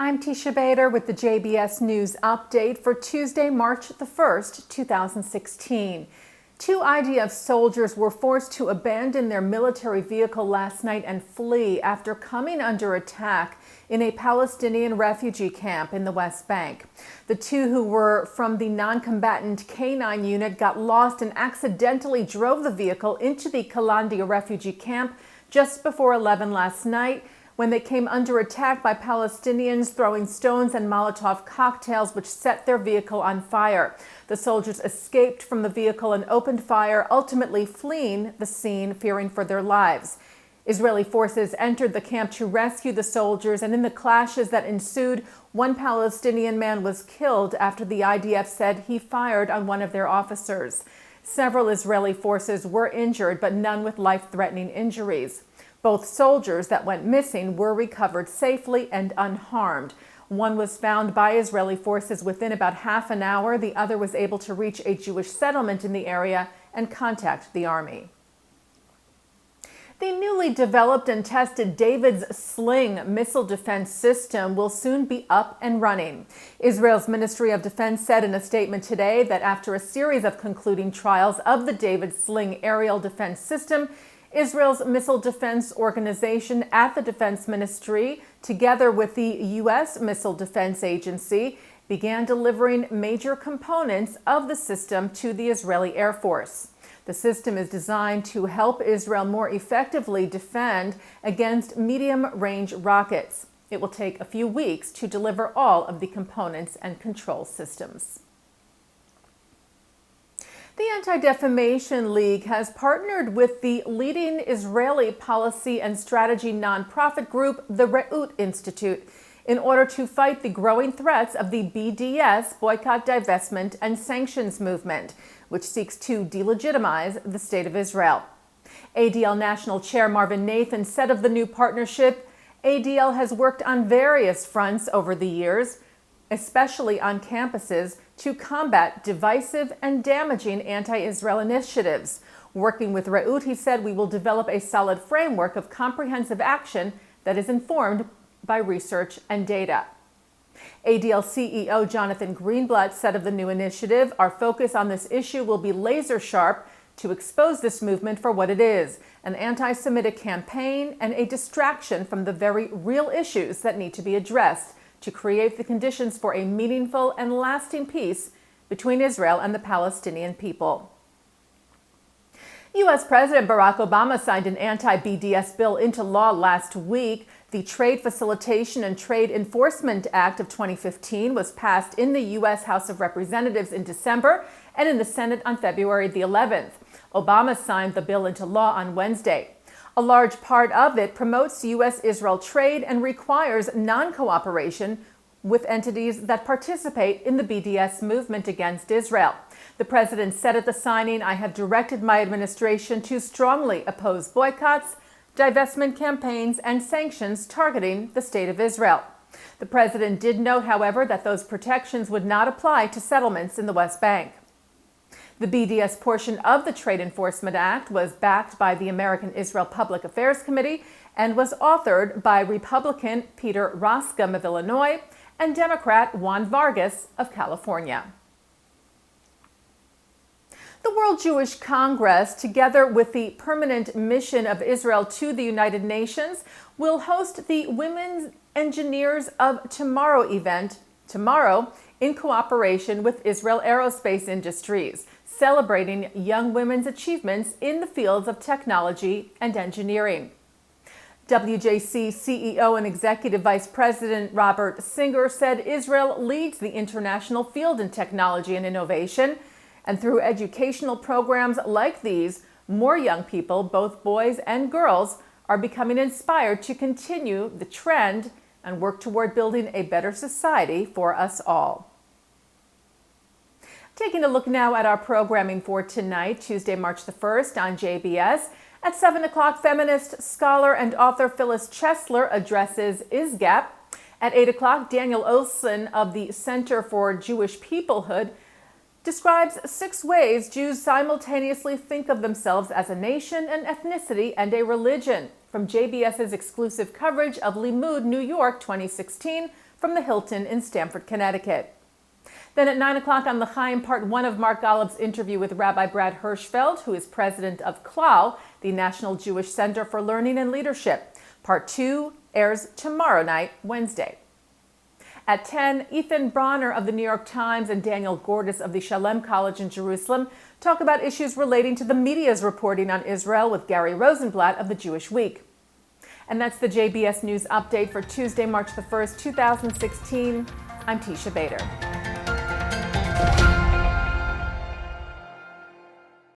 I'm Teisha Bader with the JBS News Update for Tuesday, March the 1st, 2016. Two IDF soldiers were forced to abandon their military vehicle last night and flee after coming under attack in a Palestinian refugee camp in the West Bank. The two, who were from the non-combatant K-9 unit, got lost and accidentally drove the vehicle into the Kalandia refugee camp just before 11 last night, when they came under attack by Palestinians throwing stones and Molotov cocktails, which set their vehicle on fire. The soldiers escaped from the vehicle and opened fire, ultimately fleeing the scene, fearing for their lives. Israeli forces entered the camp to rescue the soldiers, and in the clashes that ensued, one Palestinian man was killed after the IDF said he fired on one of their officers. Several Israeli forces were injured, but none with life-threatening injuries. Both soldiers that went missing were recovered safely and unharmed. One was found by Israeli forces within about half an hour. The other was able to reach a Jewish settlement in the area and contact the army. The newly developed and tested David's Sling missile defense system will soon be up and running. Israel's Ministry of Defense said in a statement today that after a series of concluding trials of the David Sling aerial defense system, Israel's Missile Defense Organization at the Defense Ministry, together with the U.S. Missile Defense Agency, began delivering major components of the system to the Israeli Air Force. The system is designed to help Israel more effectively defend against medium-range rockets. It will take a few weeks to deliver all of the components and control systems. The Anti-Defamation League has partnered with the leading Israeli policy and strategy nonprofit group, the Reut Institute, in order to fight the growing threats of the BDS, boycott, divestment, and sanctions movement, which seeks to delegitimize the State of Israel. ADL National Chair Marvin Nathan said of the new partnership, ADL has worked on various fronts over the years, especially on campuses, to combat divisive and damaging anti-Israel initiatives. Working with Reut, he said, we will develop a solid framework of comprehensive action that is informed by research and data. ADL CEO Jonathan Greenblatt said of the new initiative, our focus on this issue will be laser sharp to expose this movement for what it is, an anti-Semitic campaign and a distraction from the very real issues that need to be addressed to create the conditions for a meaningful and lasting peace between Israel and the Palestinian people. U.S. President Barack Obama signed an anti-BDS bill into law last week. The Trade Facilitation and Trade Enforcement Act of 2015 was passed in the U.S. House of Representatives in December and in the Senate on February the 11th. Obama signed the bill into law on Wednesday. A large part of it promotes U.S.-Israel trade and requires non-cooperation with entities that participate in the BDS movement against Israel. The president said at the signing, I have directed my administration to strongly oppose boycotts, divestment campaigns, and sanctions targeting the State of Israel. The president did note, however, that those protections would not apply to settlements in the West Bank. The BDS portion of the Trade Enforcement Act was backed by the American Israel Public Affairs Committee and was authored by Republican Peter Roskam of Illinois and Democrat Juan Vargas of California. The World Jewish Congress, together with the Permanent Mission of Israel to the United Nations, will host the Women's Engineers of Tomorrow event tomorrow in cooperation with Israel Aerospace Industries, celebrating young women's achievements in the fields of technology and engineering. WJC CEO and Executive Vice President Robert Singer said Israel leads the international field in technology and innovation, and through educational programs like these, more young people, both boys and girls, are becoming inspired to continue the trend and work toward building a better society for us all. Taking a look now at our programming for tonight, Tuesday, March the 1st on JBS. At 7 o'clock, feminist, scholar, and author Phyllis Chesler addresses ISGAP. At 8 o'clock, Daniel Olson of the Center for Jewish Peoplehood describes 6 ways Jews simultaneously think of themselves as a nation, an ethnicity, and a religion. From JBS's exclusive coverage of Limud New York 2016, from the Hilton in Stamford, Connecticut. Then at 9 o'clock on L'chaim, part 1 of Mark Golub's interview with Rabbi Brad Hirschfeld, who is president of CLAL, the National Jewish Center for Learning and Leadership. Part 2 airs tomorrow night, Wednesday. At 10, Ethan Bronner of the New York Times and Daniel Gordis of the Shalem College in Jerusalem talk about issues relating to the media's reporting on Israel with Gary Rosenblatt of the Jewish Week. And that's the JBS News Update for Tuesday, March the 1st, 2016. I'm Teisha Bader.